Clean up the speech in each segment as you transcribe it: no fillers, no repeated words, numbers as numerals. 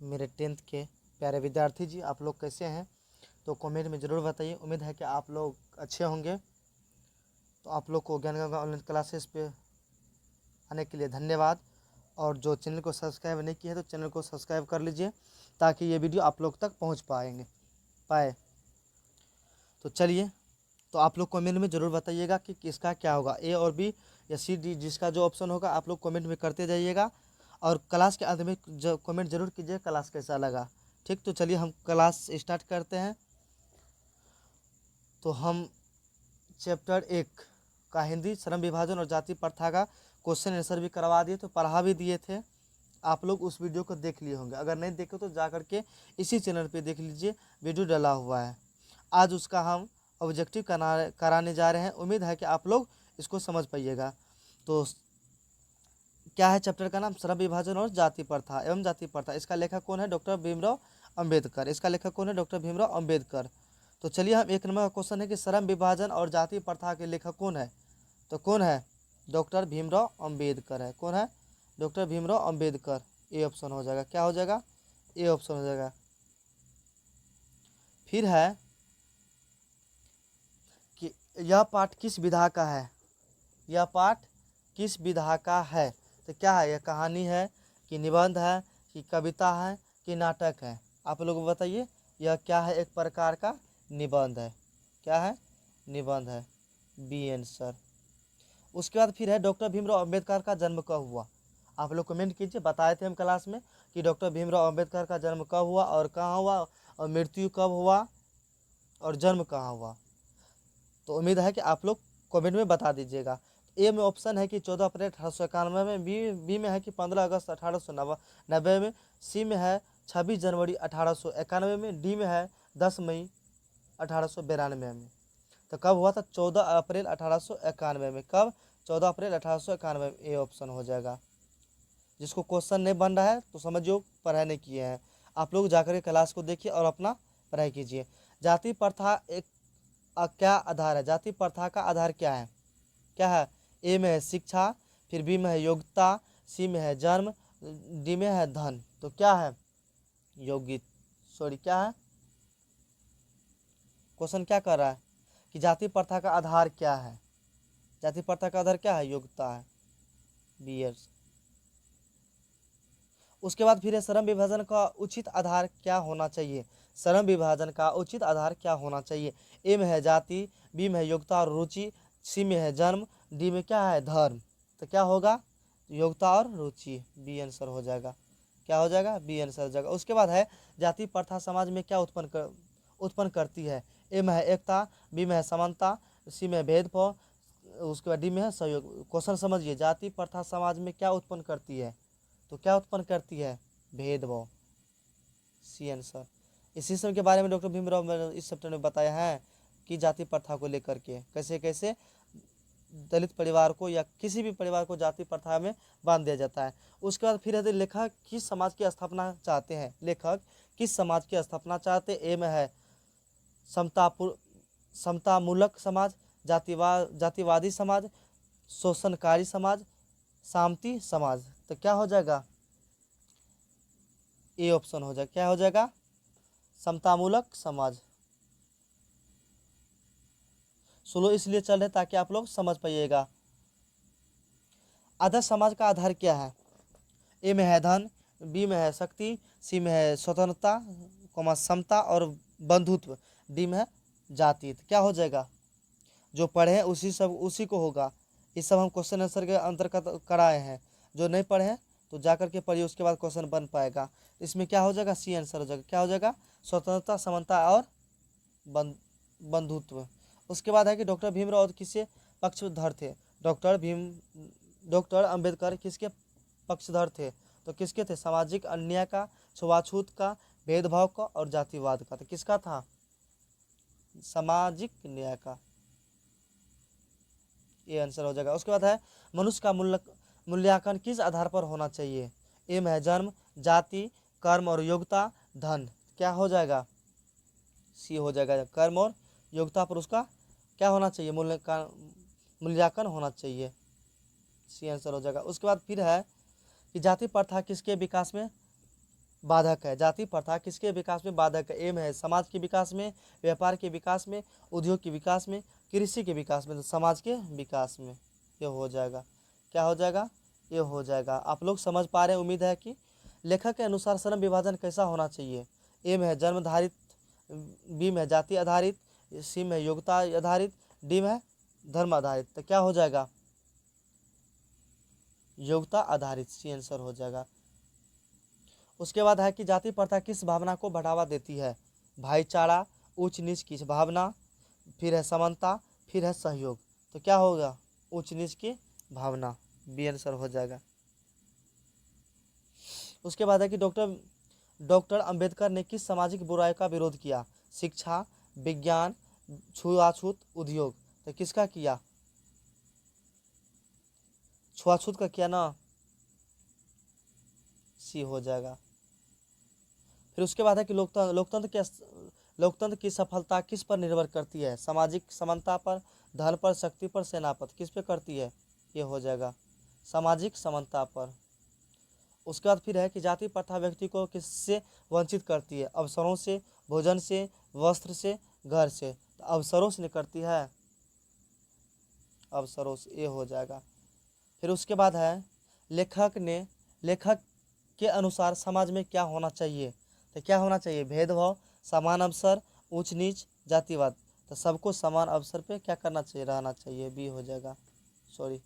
मेरे 10th के प्यारे विद्यार्थी जी, आप लोग कैसे हैं? तो कमेंट में ज़रूर बताइए। उम्मीद है कि आप लोग अच्छे होंगे। तो आप लोग को ज्ञान गंगा ऑनलाइन क्लासेस पे आने के लिए धन्यवाद। और जो चैनल को सब्सक्राइब नहीं किया है तो चैनल को सब्सक्राइब कर लीजिए, ताकि ये वीडियो आप लोग तक पहुँच पाए। तो चलिए, तो आप लोग कमेंट में ज़रूर बताइएगा कि किसका क्या होगा, ए और बी या सी डी, जिसका जो ऑप्शन होगा आप लोग कमेंट में करते जाइएगा। और क्लास के अंत में जो कमेंट जरूर कीजिए क्लास कैसा लगा। ठीक, तो चलिए हम क्लास स्टार्ट करते हैं। तो हम चैप्टर 1 का हिंदी श्रम विभाजन और जाति प्रथा का क्वेश्चन आंसर भी करवा दिए, तो पढ़ा भी दिए थे। आप लोग उस वीडियो को देख लिए होंगे, अगर नहीं देखे तो जा करके इसी चैनल पे देख लीजिए, वीडियो डला हुआ है। आज उसका हम ऑब्जेक्टिव कराने जा रहे हैं। उम्मीद है कि आप लोग इसको समझ पाइएगा। तो क्या है चैप्टर का नाम? श्रम विभाजन और जाति प्रथा एवं जाति प्रथा। इसका लेखक कौन है? डॉक्टर भीमराव अंबेडकर। इसका लेखक कौन है? डॉक्टर भीमराव अंबेडकर। तो चलिए, हम 1 नंबर का क्वेश्चन है कि श्रम विभाजन और जाति प्रथा के लेखक कौन है? तो कौन है? डॉक्टर भीमराव अंबेडकर है। कौन है? Doctor Bhimrao Ambedkar. A option हो जाएगा। क्या हो जाएगा? ए ऑप्शन हो जाएगा। फिर है कि यह पाठ किस विधा का है? यह पाठ किस विधा का है? तो क्या है? यह कहानी है कि निबंध है कि कविता है कि नाटक है? आप लोग बताइए। यह क्या है? एक प्रकार का निबंध है। क्या है? निबंध है। B answer. उसके बाद फिर है डॉक्टर भीमराव अंबेडकर का जन्म कब हुआ? आप लोग कमेंट कीजिए। बताए थे हम क्लास में कि डॉक्टर भीमराव अंबेडकर का जन्म कब हुआ और कहाँ हुआ, और मृत्यु कब हुआ और जन्म कहाँ हुआ। तो उम्मीद है कि आप लोग कमेंट में बता दीजिएगा। ए में ऑप्शन है कि 14 अप्रैल 1891 में, बी में है कि 15 अगस्त 1890 में, सी में है 26 जनवरी 1891 में, डी में है 10 मई 1892 में। तो कब हुआ था? 14 अप्रैल 1891 में। कब? 14 अप्रैल 1891 में। ए ऑप्शन हो जाएगा। जिसको क्वेश्चन नहीं बन रहा है तो समझिए पढ़ाई नहीं किए हैं। आप लोग जाकर के क्लास को देखिए और अपना पढ़ाई कीजिए। जाति प्रथा एक क्या आधार है? जाति प्रथा का आधार क्या है? क्या है? ए में है शिक्षा, फिर बी में है योग्यता, सी में है जन्म, डी में है धन। तो क्या है? क्या है क्वेश्चन? क्या कर रहा है कि जाति प्रथा का आधार क्या है? जाति प्रथा का आधार क्या है? योग्यता है। बी। उसके बाद फिर है श्रम विभाजन का उचित आधार क्या होना चाहिए? श्रम विभाजन का उचित आधार क्या होना चाहिए? ए में है जाति, बी में है योग्यता और रुचि, सी में है जन्म, डी में क्या है? धर्म। तो क्या होगा? योग्यता और रुचि। बी आंसर हो जाएगा। क्या हो जाएगा? बी आंसर हो जाएगा। उसके बाद है जाति प्रथा समाज में क्या उत्पन्न करती है? ए में है एकता, बी में है समानता, सी में है भेदभाव, उसके बाद डी में है सहयोग। क्वेश्चन समझिए, जाति प्रथा समाज में क्या उत्पन्न करती है? तो क्या उत्पन्न करती है? भेदभाव। C answer. इस सिस्टम के बारे में डॉक्टर भीमराव ने इस चैप्टर में बताया है कि जाति प्रथा को लेकर के कैसे कैसे दलित परिवार को या किसी भी परिवार को जाति प्रथा में बांध दिया जाता है। उसके बाद फिर है लेखक किस समाज की स्थापना चाहते हैं? लेखक किस समाज की स्थापना चाहते? ए में है समतामूलक समाज, जातिवादी समाज, शोषणकारी समाज, सामंती समाज। तो क्या हो जाएगा? ए ऑप्शन हो जाएगा। क्या हो जाएगा? समतामूलक समाज। स्लो इसलिए चल रहे ताकि आप लोग समझ पाइएगा। आदर्श समाज का आधार क्या है? ए में है धन, बी में है शक्ति, सी में है स्वतंत्रता, समता और बंधुत्व, डी में है जाति। तो क्या हो जाएगा? जो पढ़े हैं उसी को होगा। ये सब हम क्वेश्चन आंसर के अंतर्गत कराए हैं। जो नहीं पढ़े हैं तो जाकर के पढ़िए, उसके बाद क्वेश्चन बन पाएगा। इसमें क्या हो जाएगा? सी आंसर हो जाएगा। क्या हो जाएगा? स्वतंत्रता, समानता और बंधुत्व। उसके बाद है कि डॉक्टर भीमराव किसके पक्षधर थे? डॉक्टर अंबेडकर किसके पक्षधर थे? तो किसके थे? सामाजिक अन्याय का, छुआछूत का, भेदभाव का और जातिवाद का। तो किसका था? सामाजिक न्याय का। ये आंसर हो जाएगा। उसके बाद है मनुष्य का मूल्यांकन किस आधार पर होना चाहिए? ए में है जन्म, जाति, कर्म और योग्यता, धन। क्या हो जाएगा? सी हो जाएगा। कर्म और योग्यता पर उसका क्या होना चाहिए? मूल्यांकन होना चाहिए। सी आंसर हो जाएगा। उसके बाद फिर है कि जाति प्रथा किसके विकास में बाधक है। जाति प्रथा किसके विकास में बाधक है? एम है समाज के विकास में, व्यापार के विकास में, उद्योग के विकास में, कृषि के विकास में, तो समाज के विकास में ये हो जाएगा। क्या हो जाएगा? ये हो जाएगा। आप लोग समझ पा रहे हैं, उम्मीद है कि। लेखक के अनुसार श्रम विभाजन कैसा होना चाहिए? एम है जन्मधारित, बी में जाति आधारित, सी में योग्यता आधारित, डी में धर्म आधारित। तो क्या हो जाएगा? योग्यता आधारित, सी आंसर हो जाएगा। उसके बाद है कि जाति प्रथा किस भावना को बढ़ावा देती है? भाईचारा, उच्च नीच की भावना, फिर है समानता, फिर है सहयोग। तो क्या होगा? उच्च नीच की भावना, बी आंसर हो जाएगा। उसके बाद है कि डॉक्टर अंबेडकर ने किस सामाजिक बुराई का विरोध किया? शिक्षा, विज्ञान, छुआछूत, उद्योग। तो किसका किया? छुआछूत का किया ना, सी हो जाएगा। फिर उसके बाद है कि लोकतंत्र की सफलता किस पर निर्भर करती है? सामाजिक समानता पर, धन पर, शक्ति पर, सेना पर। किस पे करती है? ये हो जाएगा सामाजिक समानता पर। उसके बाद फिर है कि जाति प्रथा व्यक्ति को किससे वंचित करती है? अवसरों से, भोजन से, वस्त्र से, घर से। तो अवसरों से करती है, अवसरों से, ये हो जाएगा। फिर उसके बाद है लेखक के अनुसार समाज में क्या होना चाहिए? तो क्या होना चाहिए? भेदभाव, समान अवसर, ऊंच नीच, जातिवाद। तो सबको समान अवसर पे क्या करना चाहिए? रहना चाहिए, बी हो जाएगा। सॉरी,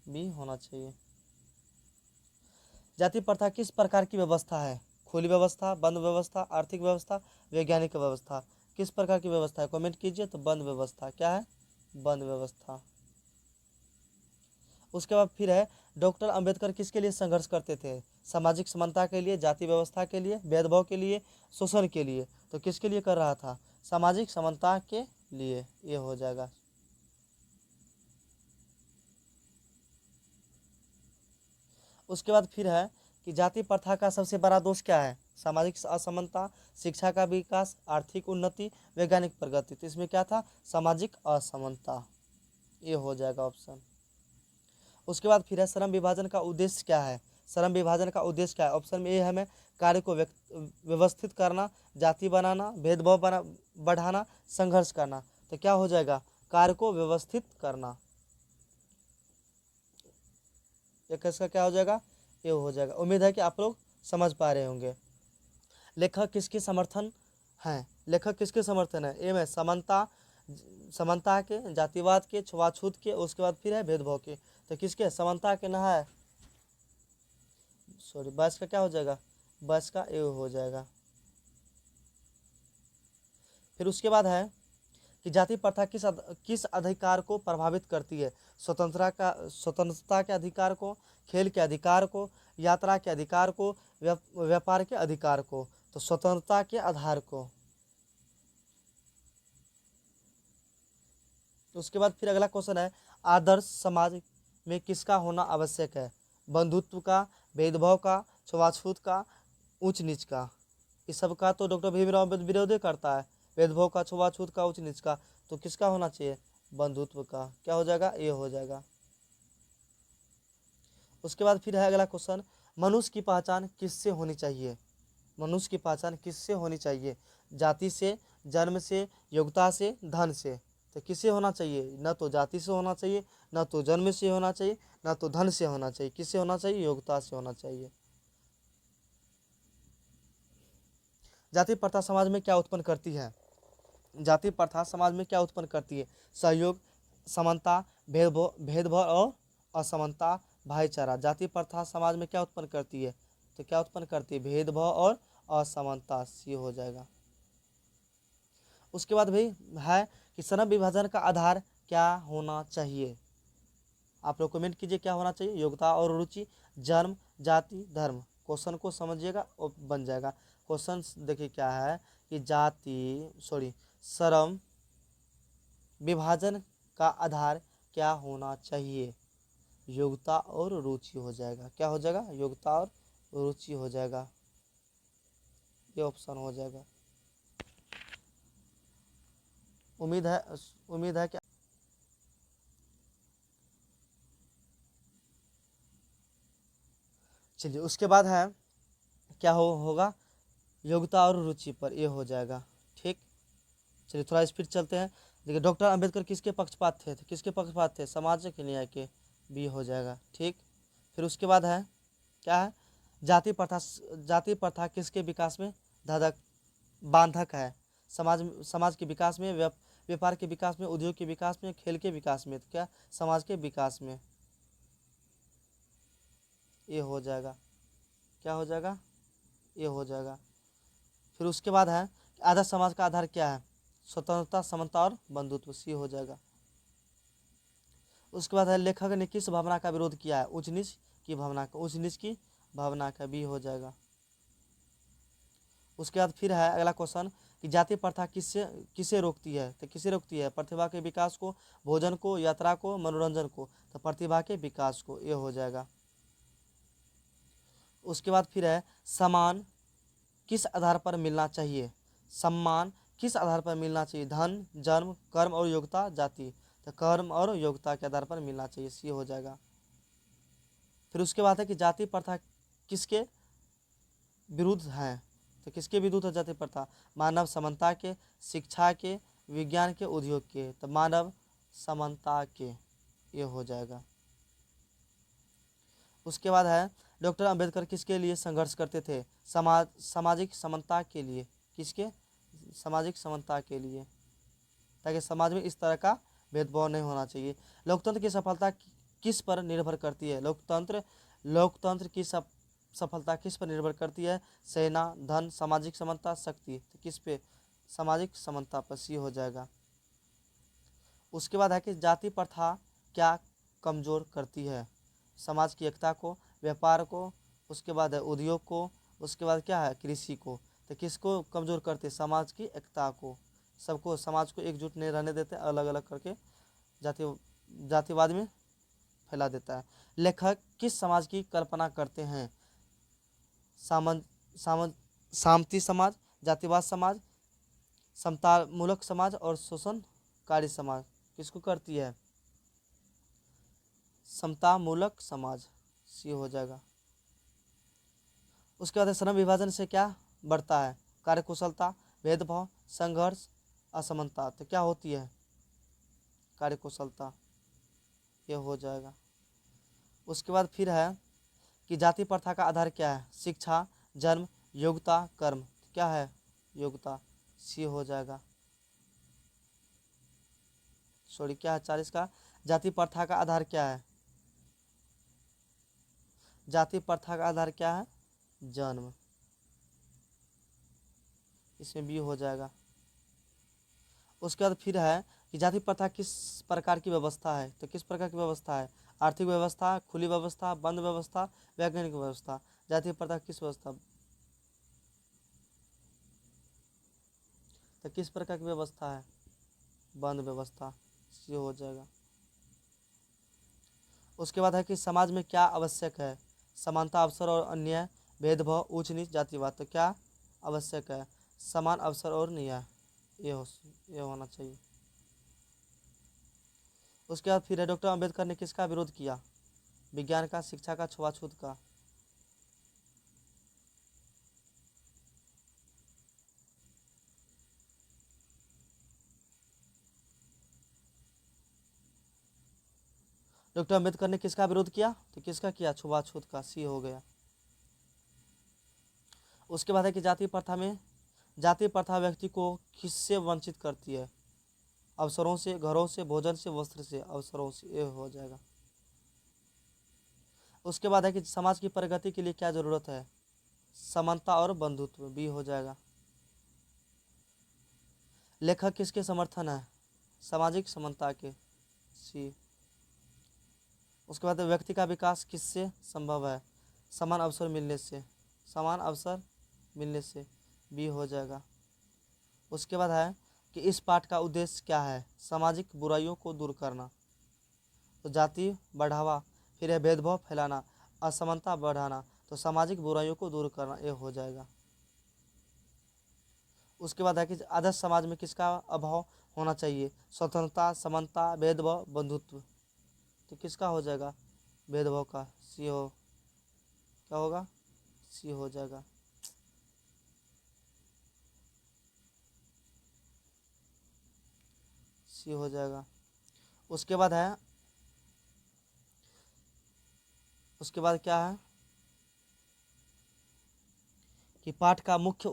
बी होना चाहिए। जाति प्रथा किस प्रकार की व्यवस्था है? खुली व्यवस्था, बंद व्यवस्था, आर्थिक व्यवस्था, वैज्ञानिक व्यवस्था। किस प्रकार की व्यवस्था है? कमेंट कीजिए। तो बंद व्यवस्था। क्या है? बंद व्यवस्था। उसके बाद फिर है डॉक्टर अंबेडकर किसके लिए संघर्ष करते थे? सामाजिक समानता के लिए, जाति व्यवस्था के लिए, भेदभाव के लिए, शोषण के लिए। तो किसके लिए कर रहा था? सामाजिक समानता के लिए, ये हो जाएगा। उसके बाद फिर है कि जाति प्रथा का सबसे बड़ा दोष क्या है? सामाजिक असमानता, शिक्षा का विकास, आर्थिक उन्नति, वैज्ञानिक प्रगति। तो इसमें क्या था? सामाजिक असमानता, ये हो जाएगा ऑप्शन। उसके बाद फिर है श्रम विभाजन का उद्देश्य क्या है? श्रम विभाजन का उद्देश्य क्या है? ऑप्शन में ए है हमें कार्य को व्यवस्थित करना, जाति बनाना, भेदभाव बढ़ाना, संघर्ष करना। तो क्या हो जाएगा? कार्य को व्यवस्थित करना। ये किसका क्या हो जाएगा? ये हो जाएगा। उम्मीद है कि आप लोग समझ पा रहे होंगे। लेखक किसके समर्थन हैं? लेखक किसके समर्थन है? ए में समानता के, जातिवाद के, छुआछूत के, उसके बाद फिर है भेदभाव के। तो किसके? समानता के ना है, सॉरी, 22 का क्या हो जाएगा? 22 का ए हो जाएगा। फिर उसके बाद है कि जाति प्रथा किस अधिकार को प्रभावित करती है? स्वतंत्रता के अधिकार को, खेल के अधिकार को, यात्रा के अधिकार को, व्यापार के अधिकार को। तो स्वतंत्रता के आधार को। उसके बाद फिर अगला क्वेश्चन है आदर्श समाज में किसका होना आवश्यक है? बंधुत्व का, भेदभाव का, छुआछूत का, उच्च नीच का। इस सब का तो डॉक्टर भीमराव अम्बेडकर विरोध करता है। भेदभाव का, छुआछूत का, उच्च नीच का। तो किसका होना चाहिए? बंधुत्व का। क्या हो जाएगा? ये हो जाएगा। उसके बाद फिर है अगला क्वेश्चन, मनुष्य की पहचान किससे होनी चाहिए? मनुष्य की पहचान किससे होनी चाहिए? जाति से, जन्म से, योग्यता से, धन से। तो किससे होना चाहिए? न तो जाति से होना चाहिए, न तो जन्म से होना चाहिए, न तो धन से होना चाहिए। किससे होना चाहिए? योग्यता से होना चाहिए। जाति प्रथा समाज में क्या उत्पन्न करती है? जाति प्रथा समाज में क्या उत्पन्न करती है? सहयोग, समानता, भेदभाव और असमानता, भाईचारा। जाति प्रथा समाज में क्या उत्पन्न करती है? तो क्या उत्पन्न करती है? भेदभाव और असमानता, सी हो जाएगा। उसके बाद भाई है कि श्रम विभाजन का आधार क्या होना चाहिए? आप लोग कमेंट कीजिए क्या होना चाहिए? योग्यता और रुचि, जन्म, जाति, धर्म। क्वेश्चन को समझिएगा और बन जाएगा। क्वेश्चन देखिए क्या है कि श्रम विभाजन का आधार क्या होना चाहिए? योग्यता और रुचि हो जाएगा। क्या हो जाएगा? योग्यता और रुचि हो जाएगा, ये ऑप्शन हो जाएगा। उम्मीद है कि चलिए उसके बाद है क्या होगा, योग्यता और रुचि पर, ये हो जाएगा। ठीक, चलिए थोड़ा स्पीड चलते हैं। देखिए डॉक्टर अंबेडकर किसके पक्षपात थे, तो किसके पक्षपात थे, समाज के न्याय के, बी हो जाएगा। ठीक, फिर उसके बाद है क्या है, जाति प्रथा किसके विकास में धधक बांधक है, समाज के विकास में, व्यापार के विकास में, उद्योग के विकास में, खेल के विकास में, तो क्या समाज के विकास में, ये हो जाएगा। क्या हो जाएगा, ये हो जाएगा। फिर उसके बाद है आदर्श समाज का आधार क्या है, स्वतंत्रता, समता और बंधुत्व, सी हो जाएगा। उसके बाद है लेखक ने किस भावना का विरोध किया है, उच्च नीच की भावना का, उच्च नीच की भावना का, बी हो जाएगा। उसके बाद फिर है अगला क्वेश्चन कि जाति प्रथा किससे किसे रोकती है, तो किसे रोकती है, प्रतिभा के विकास को, भोजन को, यात्रा को, मनोरंजन को, तो प्रतिभा के विकास को, ये हो जाएगा। उसके बाद फिर है सम्मान किस आधार पर मिलना चाहिए, सम्मान किस आधार पर मिलना चाहिए, धन, जन्म, कर्म और योग्यता, जाति, तो कर्म और योग्यता के आधार पर मिलना चाहिए, सी हो जाएगा। फिर उसके बाद है कि जाति प्रथा किसके विरुद्ध है, तो किसके विरुद्ध है जाति प्रथा, मानव समानता के, शिक्षा के, विज्ञान के, उद्योग के, तो मानव समानता के, ये हो जाएगा। उसके बाद है डॉक्टर अंबेडकर किसके लिए संघर्ष करते थे, सामाजिक समानता के लिए, किसके, सामाजिक समानता के लिए, ताकि समाज में इस तरह का भेदभाव नहीं होना चाहिए। लोकतंत्र की सफलता किस पर निर्भर करती है, लोकतंत्र की सफलता किस पर निर्भर करती है, सेना, धन, सामाजिक समानता, शक्ति, तो किस पे, सामाजिक समानता पर, सी हो जाएगा। उसके बाद है कि जाति प्रथा क्या कमजोर करती है, समाज की एकता को, व्यापार को, उसके बाद है उद्योग को, उसके बाद क्या है कृषि को, तो किसको कमजोर करते, समाज की एकता को, सबको, समाज को एकजुट नहीं रहने देते, अलग अलग करके जातिवाद में फैला देता है। लेखक किस समाज की कल्पना करते हैं, सामंती समाज, जातिवाद समाज, समतामूलक समाज और शोषणकारी समाज, किसको करती है, समतामूलक समाज, सी हो जाएगा। उसके बाद श्रम विभाजन से क्या बढ़ता है, कार्यकुशलता, भेदभाव, संघर्ष, असमानता, तो क्या होती है, कार्यकुशलता, ये हो जाएगा। उसके बाद फिर है कि जाति प्रथा का आधार क्या है, शिक्षा, जन्म, योग्यता, कर्म, तो क्या है, योग्यता, सी हो जाएगा। सॉरी क्या है 40 का, जाति प्रथा का आधार क्या है, जाति प्रथा का आधार क्या है, जन्म, इसमें भी हो जाएगा। उसके बाद फिर है कि जाति प्रथा किस प्रकार की व्यवस्था है, तो किस प्रकार की व्यवस्था है, आर्थिक व्यवस्था, खुली व्यवस्था, बंद व्यवस्था, वैज्ञानिक व्यवस्था, जाति प्रथा किस व्यवस्था, तो किस प्रकार की व्यवस्था है, बंद व्यवस्था, ये हो जाएगा। उसके बाद है कि समाज में क्या आवश्यक है, समानता, अवसर और अन्याय, भेदभाव, उच्च नीच, जातिवाद, तो क्या आवश्यक है, समान अवसर और न्याय, ये होना चाहिए। उसके बाद फिर है डॉक्टर अंबेडकर ने किसका विरोध किया, विज्ञान का, शिक्षा का, छुआछूत का, डॉक्टर अंबेडकर ने किसका विरोध किया, तो किसका किया, छुआछूत का, सी हो गया। उसके बाद है कि जाति प्रथा व्यक्ति को किससे वंचित करती है, अवसरों से, घरों से, भोजन से, वस्त्र से, अवसरों से, ये हो जाएगा। उसके बाद है कि समाज की प्रगति के लिए क्या जरूरत है, समानता और बंधुत्व, भी हो जाएगा। लेखक किसके समर्थन है, सामाजिक समानता के, सी। उसके बाद व्यक्ति का विकास किससे संभव है, समान अवसर मिलने से, समान अवसर मिलने से, भी हो जाएगा। उसके बाद है कि इस पाठ का उद्देश्य क्या है, सामाजिक बुराइयों को दूर करना, तो जाति बढ़ावा, फिर है भेदभाव फैलाना, असमानता बढ़ाना, तो सामाजिक बुराइयों को दूर करना, ये हो जाएगा। उसके बाद है कि आदर्श समाज में किसका अभाव होना चाहिए, स्वतंत्रता, समानता, भेदभाव, बंधुत्व, तो किसका हो जाएगा, भेदभाव का, सी हो, क्या होगा, सी हो जाएगा। सी हो जाएगा। उसके बाद है, उसके बाद क्या है कि पाठ का मुख्य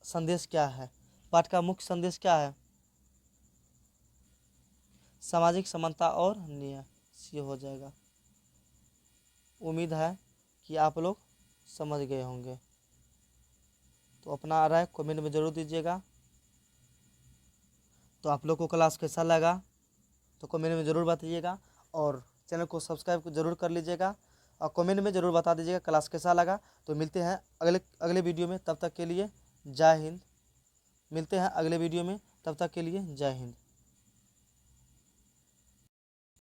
संदेश क्या है। पाठ का मुख्य संदेश क्या है, सामाजिक समानता और न्याय। सी हो जाएगा। उम्मीद है कि आप लोग समझ गए होंगे। तो अपना राय कमेंट में ज़रूर दीजिएगा। तो आप लोग को क्लास कैसा लगा तो कमेंट में ज़रूर बताइएगा, और चैनल को सब्सक्राइब जरूर कर लीजिएगा, और कमेंट में ज़रूर बता दीजिएगा क्लास कैसा लगा। तो मिलते हैं अगले वीडियो में, तब तक के लिए जय हिंद। मिलते हैं अगले वीडियो में, तब तक के लिए जय हिंद।